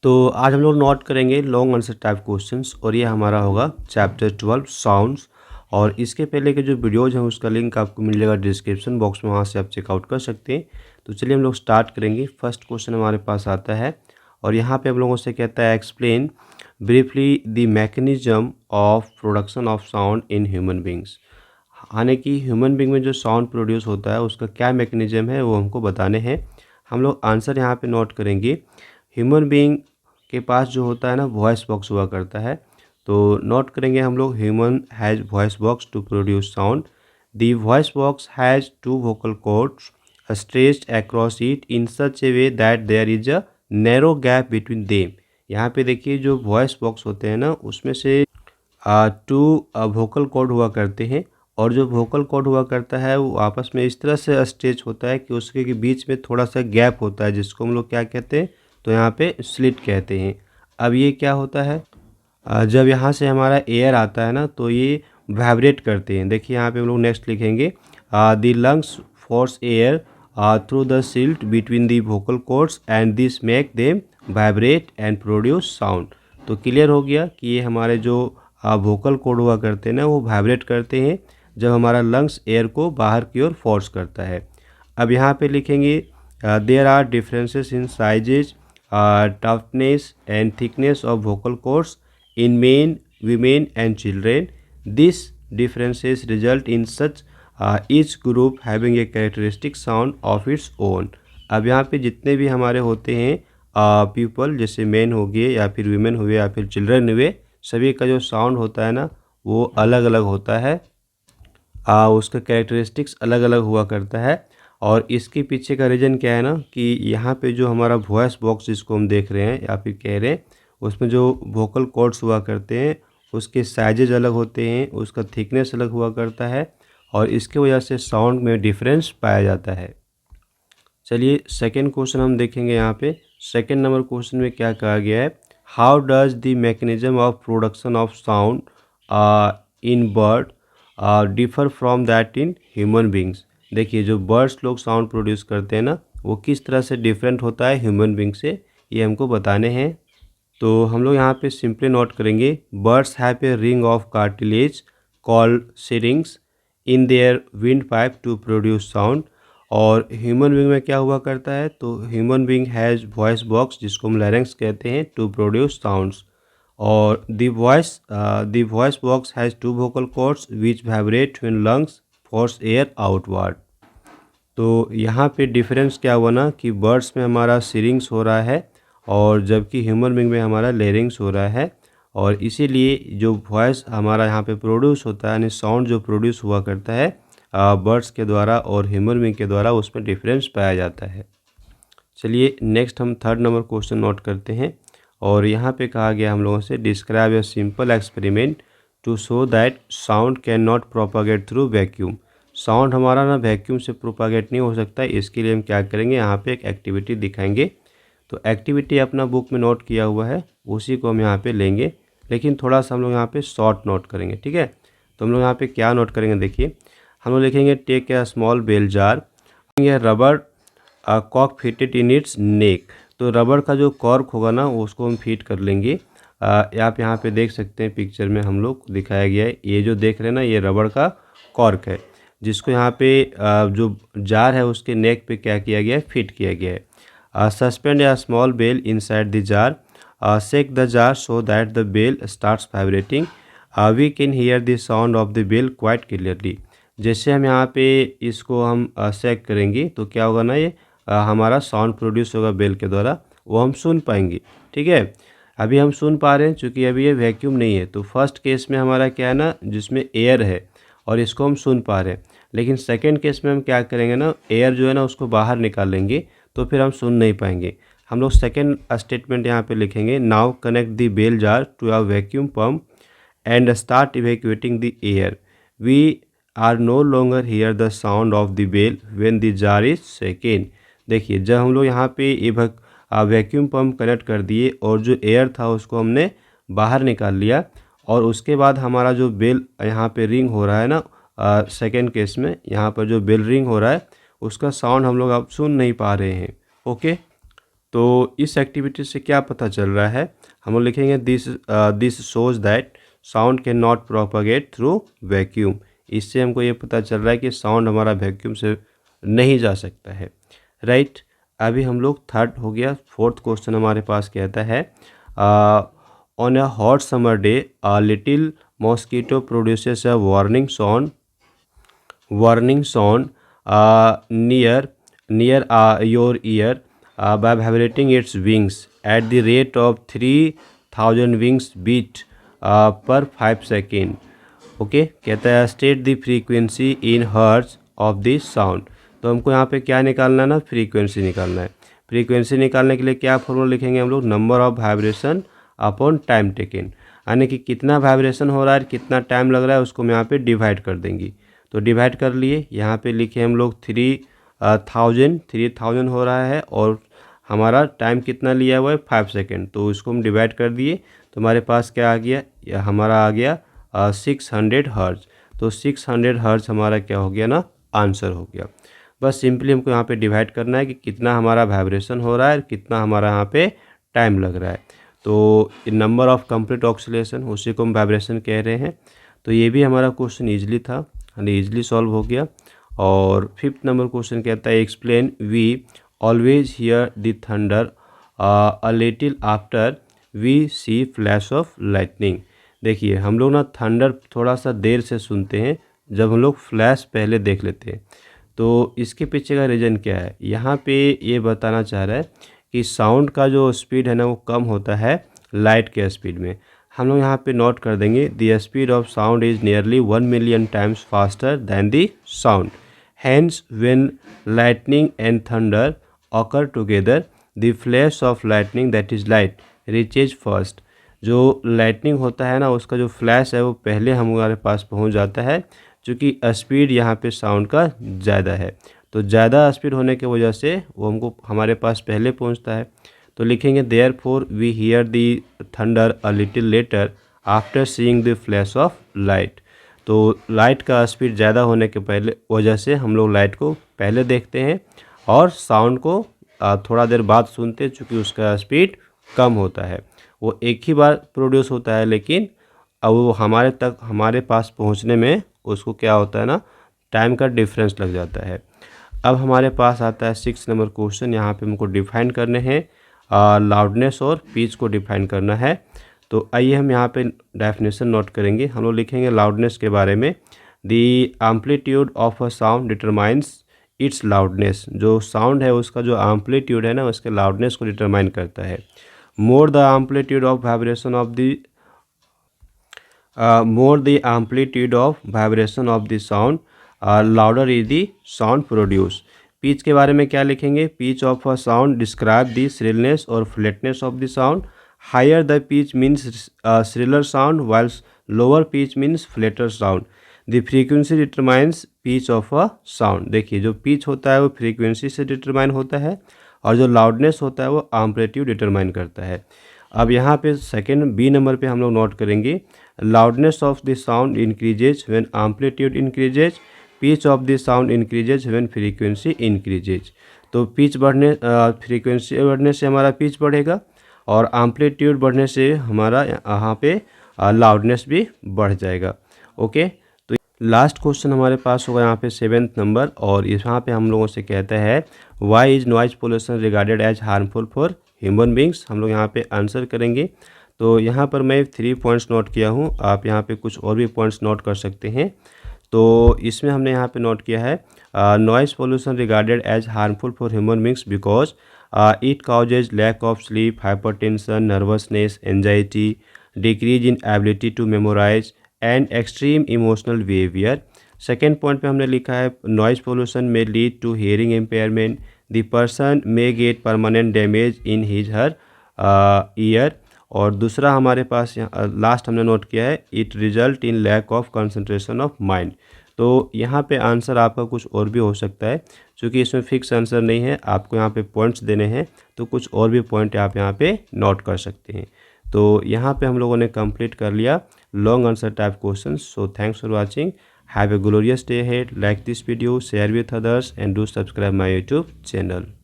तो आज हम लोग नोट करेंगे लॉन्ग आंसर टाइप क्वेश्चंस और ये हमारा होगा चैप्टर 12 साउंड्स। और इसके पहले के जो वीडियोज़ हैं उसका लिंक आपको मिल जाएगा डिस्क्रिप्शन बॉक्स में, वहाँ से आप चेकआउट कर सकते हैं। तो चलिए हम लोग स्टार्ट करेंगे। फर्स्ट क्वेश्चन हमारे पास आता है और यहाँ पे हम लोगों से कहता है explain briefly the mechanism of production of sound in human beings. यानी कि ह्यूमन बींग में जो साउंड प्रोड्यूस होता है उसका क्या मैकेनिज्म है वो हमको बताने हैं। हम लोग आंसर यहाँ पे नोट करेंगे। ह्यूमन बींग के पास जो होता है ना वॉइस बॉक्स हुआ करता है। तो नोट करेंगे हम लोग human has voice box to produce sound. The voice box has two vocal cords stretched across it in such a way that there is a narrow gap between them. यहाँ पे देखिए जो वॉइस बॉक्स होते हैं ना उसमें से to vocal cord हुआ करते हैं और जो वोकल कॉर्ड हुआ करता है वो आपस में इस तरह से स्ट्रेच होता है कि उसके के बीच में थोड़ा सा गैप होता है जिसको हम लोग क्या कहते हैं, तो यहाँ पे स्लिट कहते हैं। अब ये क्या होता है, जब यहाँ से हमारा एयर आता है ना तो ये वाइब्रेट करते हैं। देखिए यहाँ पे हम लोग नेक्स्ट लिखेंगे the lungs force air through the silt between the vocal cords and this make them vibrate and produce sound. तो क्लियर हो गया कि ये हमारे जो वोकल कॉर्ड हुआ करते हैं ना वो वाइब्रेट करते हैं जब हमारा लंग्स एयर को बाहर की ओर फोर्स करता है। अब यहाँ पे लिखेंगे there are differences in sizes toughness and thickness of vocal cords in men, women and children. These differences result in such each group having a characteristic sound of its own. अब यहाँ पे जितने भी हमारे होते हैं पीपल, जैसे man हो गए या फिर वीमेन हुए या फिर चिल्ड्रन हुए, सभी का जो साउंड होता है ना वो अलग अलग होता है। उसका कैरेक्टरिस्टिक्स अलग अलग हुआ करता है। और इसके पीछे का रीज़न क्या है ना कि यहाँ पे जो हमारा वॉइस बॉक्स जिसको हम देख रहे हैं या फिर कह रहे हैं उसमें जो वोकल कॉर्ड्स हुआ करते हैं उसके साइजेज अलग होते हैं, उसका थिकनेस अलग हुआ करता है और इसके वजह से साउंड में डिफरेंस पाया जाता है। चलिए सेकंड क्वेश्चन हम देखेंगे। यहाँ पे सेकंड नंबर क्वेश्चन में क्या कहा गया है, how does the mechanism of production of sound in bird differ from that in human beings. देखिए जो बर्ड्स लोग साउंड प्रोड्यूस करते हैं ना वो किस तरह से डिफरेंट होता है ह्यूमन बींग से, ये हमको बताने हैं। तो हम लोग यहाँ पे सिंपली नोट करेंगे birds have a ring of cartilage called syrinx in their wind pipe to produce sound. और ह्यूमन बींग में क्या हुआ करता है, तो human being has voice box जिसको हम लैरिंक्स कहते हैं टू प्रोड्यूस साउंड्स। और the voice box has two vocal cords which vibrate when lungs force air outward. तो यहाँ पे डिफरेंस क्या हुआ ना कि बर्ड्स में हमारा सिरिंग्स हो रहा है और जबकि ह्यूमन बींग में हमारा लेरिंग्स हो रहा है। और इसीलिए जो वॉइस हमारा यहाँ पे प्रोड्यूस होता है यानी साउंड जो प्रोड्यूस हुआ करता है बर्ड्स के द्वारा और ह्यूमन बींग के द्वारा उसमें डिफरेंस पाया जाता है। चलिए नेक्स्ट हम थर्ड नंबर क्वेश्चन नोट करते हैं और यहाँ पे कहा गया हम लोगों से describe a simple experiment to show that sound can not propagate through vacuum. Sound हमारा ना वैक्यूम से प्रोपागेट नहीं हो सकता है, इसके लिए हम क्या करेंगे, यहाँ पे एक एक्टिविटी दिखाएंगे। तो एक्टिविटी अपना बुक में नोट किया हुआ है उसी को हम यहाँ पे लेंगे, लेकिन थोड़ा सा हम लोग यहाँ पे शॉर्ट नोट करेंगे, ठीक है। तो हम लोग यहाँ पे क्या नोट करेंगे, देखिए हम लोग लिखेंगे take a small bell jar rubber कॉक फिटेड इन इट्स नेक। तो रबर का जो कॉर्क होगा ना उसको हम फिट कर लेंगे। आप यहाँ पे देख सकते हैं पिक्चर में हम लोग दिखाया गया है, ये जो देख रहे हैं ना ये रबर का कॉर्क है जिसको यहाँ पे जो जार है उसके नेक पे क्या किया गया है, फिट किया गया है। Suspend a small bell inside the jar. Shake the jar so that the bell starts vibrating. We can hear the sound of the bell quite clearly. जैसे हम यहाँ पे इसको हम शेक करेंगे तो क्या होगा ना, ये हमारा साउंड प्रोड्यूस होगा बेल के द्वारा, वो हम सुन पाएंगे, ठीक है। अभी हम सुन पा रहे हैं क्योंकि अभी ये वैक्यूम नहीं है। तो फर्स्ट केस में हमारा क्या है ना, जिसमें एयर है और इसको हम सुन पा रहे हैं, लेकिन सेकेंड केस में हम क्या करेंगे ना, एयर जो है ना उसको बाहर निकाल लेंगे तो फिर हम सुन नहीं पाएंगे। हम लोग सेकेंड स्टेटमेंट यहाँ पे लिखेंगे, now connect the bell jar to a vacuum pump and start evacuating the air. We are no longer hear the sound of the bell when the jar is second. देखिए जब हम लोग यहाँ पे vacuum pump connect कर दिए और जो एयर था उसको हमने बाहर निकाल लिया और उसके बाद हमारा जो बेल यहाँ पे रिंग हो रहा है ना, सेकेंड केस में यहाँ पर जो बेल रिंग हो रहा है उसका साउंड हम लोग अब सुन नहीं पा रहे हैं, ओके। तो इस एक्टिविटी से क्या पता चल रहा है, हम लोग लिखेंगे this shows that sound can not propagate through vacuum. इससे हमको ये पता चल रहा है कि साउंड हमारा वैक्यूम से नहीं जा सकता है, राइट। अभी हम लोग थर्ड हो गया। फोर्थ क्वेश्चन हमारे पास कहता है on a hot summer day a little mosquito produces a warning sound near your ear by vibrating its wings at the rate of 3000 wings beat per 5 second. Okay, कहता है state the frequency in hertz of this sound. तो हमको यहाँ पे क्या निकालना है ना, फ्रीक्वेंसी निकालना है। फ्रीक्वेंसी निकालने के लिए क्या फॉर्मूला लिखेंगे हम लोग, number of vibration upon time taken, यानी कि कितना वाइब्रेशन हो रहा है, कितना टाइम लग रहा है, उसको हम यहाँ पे डिवाइड कर देंगे। तो डिवाइड कर लिए, यहाँ पे लिखे हम लोग 3000 हो रहा है और हमारा टाइम कितना लिया हुआ है 5 सेकेंड। तो इसको हम डिवाइड कर दिए तो हमारे पास क्या आ गया, हमारा आ गया 600 हर्ट्ज। तो 600 हर्ट्ज हमारा क्या हो गया ना, आंसर हो गया। बस सिंपली हमको यहाँ पे डिवाइड करना है कि कितना हमारा वाइब्रेशन हो रहा है, कितना हमारा यहाँ पे टाइम लग रहा है। तो नंबर ऑफ कंप्लीट ऑक्सीलेशन, उसी को हम वाइब्रेशन कह रहे हैं। तो ये भी हमारा क्वेश्चन ईजिली था, यानी ईजिली सॉल्व हो गया। और फिफ्थ नंबर क्वेश्चन कहता है explain we always hear the thunder a little after we see flash of lightning. देखिए हम लोग ना थंडर थोड़ा सा देर से सुनते हैं, जब हम लोग फ्लैश पहले देख लेते हैं। तो इसके पीछे का रीज़न क्या है, यहाँ पे ये बताना चाह रहा है कि साउंड का जो स्पीड है ना वो कम होता है लाइट के स्पीड में। हम लोग यहाँ पे नोट कर देंगे the speed of sound is nearly 1 million times faster than the sound. Hence when lightning and thunder occur together the flash of lightning that is light reaches first. जो lightning होता है ना उसका जो फ्लैश है वो पहले हमारे पास पहुंच जाता है, क्योंकि स्पीड यहाँ पे साउंड का ज़्यादा है। तो ज़्यादा स्पीड होने की वजह से वो हमको हमारे पास पहले पहुंचता है। तो लिखेंगे therefore we hear the thunder a little later after seeing the flash of light. तो लाइट का स्पीड ज़्यादा होने के पहले वजह से हम लोग लाइट को पहले देखते हैं और साउंड को थोड़ा देर बाद सुनते हैं, चूँकि उसका स्पीड कम होता है। वो एक ही बार प्रोड्यूस होता है, लेकिन अब वो हमारे पास पहुंचने में उसको क्या होता है ना, टाइम का डिफरेंस लग जाता है। अब हमारे पास आता है 6 नंबर क्वेश्चन। यहाँ पे हमको डिफाइन करने हैं लाउडनेस और पिच को डिफाइन करना है। तो आइए हम यहाँ पे डेफिनेशन नोट करेंगे। हम लोग लिखेंगे लाउडनेस के बारे में, the amplitude of a sound determines it's loudness. जो साउंड है उसका जो एम्पलीट्यूड है ना उसके लाउडनेस को डिटरमाइन करता है। More the amplitude of vibration of the more the amplitude of vibration of the sound louder is the sound produced। Pitch के बारे में क्या लिखेंगे, pitch of a sound describe the shrillness और flatness of the sound. Higher the pitch means shriller sound while lower pitch means flatter sound. The frequency determines pitch of a sound. देखिए जो pitch होता है वो frequency से determine होता है और जो लाउडनेस होता है वो एम्पलीट्यूड डिटरमाइन करता है। अब यहाँ पे सेकेंड बी नंबर पे हम लोग नोट करेंगे loudness of the sound increases when amplitude increases, pitch of the sound increases when frequency increases. तो पिच बढ़ने फ्रीक्वेंसी बढ़ने से हमारा पिच बढ़ेगा और एम्पलीट्यूड बढ़ने से हमारा यहाँ पे लाउडनेस भी बढ़ जाएगा। ओके, तो लास्ट क्वेश्चन हमारे पास होगा यहाँ पे 7th नंबर, और यहाँ पे हम लोगों से कहता है why is noise pollution regarded as harmful for human beings. हम लोग यहाँ पे आंसर करेंगे। तो यहाँ पर मैं 3 पॉइंट्स नोट किया हूँ, आप यहाँ पे कुछ और भी पॉइंट्स नोट कर सकते हैं। तो इसमें हमने यहाँ पे नोट किया है noise pollution regarded as harmful for human beings because it causes lack of sleep, hypertension, nervousness, anxiety, decrease in ability to memorise and extreme emotional behaviour. Second point पे हमने लिखा है नॉइज़ पोल्यूशन में lead to hearing impairment, the person may get permanent damage in his her ear. और दूसरा हमारे पास last हमने नोट किया है it result in lack of concentration of mind. तो यहाँ पे आंसर आपका कुछ और भी हो सकता है, क्योंकि इसमें फिक्स आंसर नहीं है, आपको यहाँ पे पॉइंट्स देने हैं, तो कुछ और भी पॉइंट आप यहाँ पे नोट कर सकते हैं। तो यहाँ पे हम लोगों ने कंप्लीट कर लिया long answer type question. So thanks for watching, have a glorious day ahead, like this video, share with others and do subscribe my YouTube channel.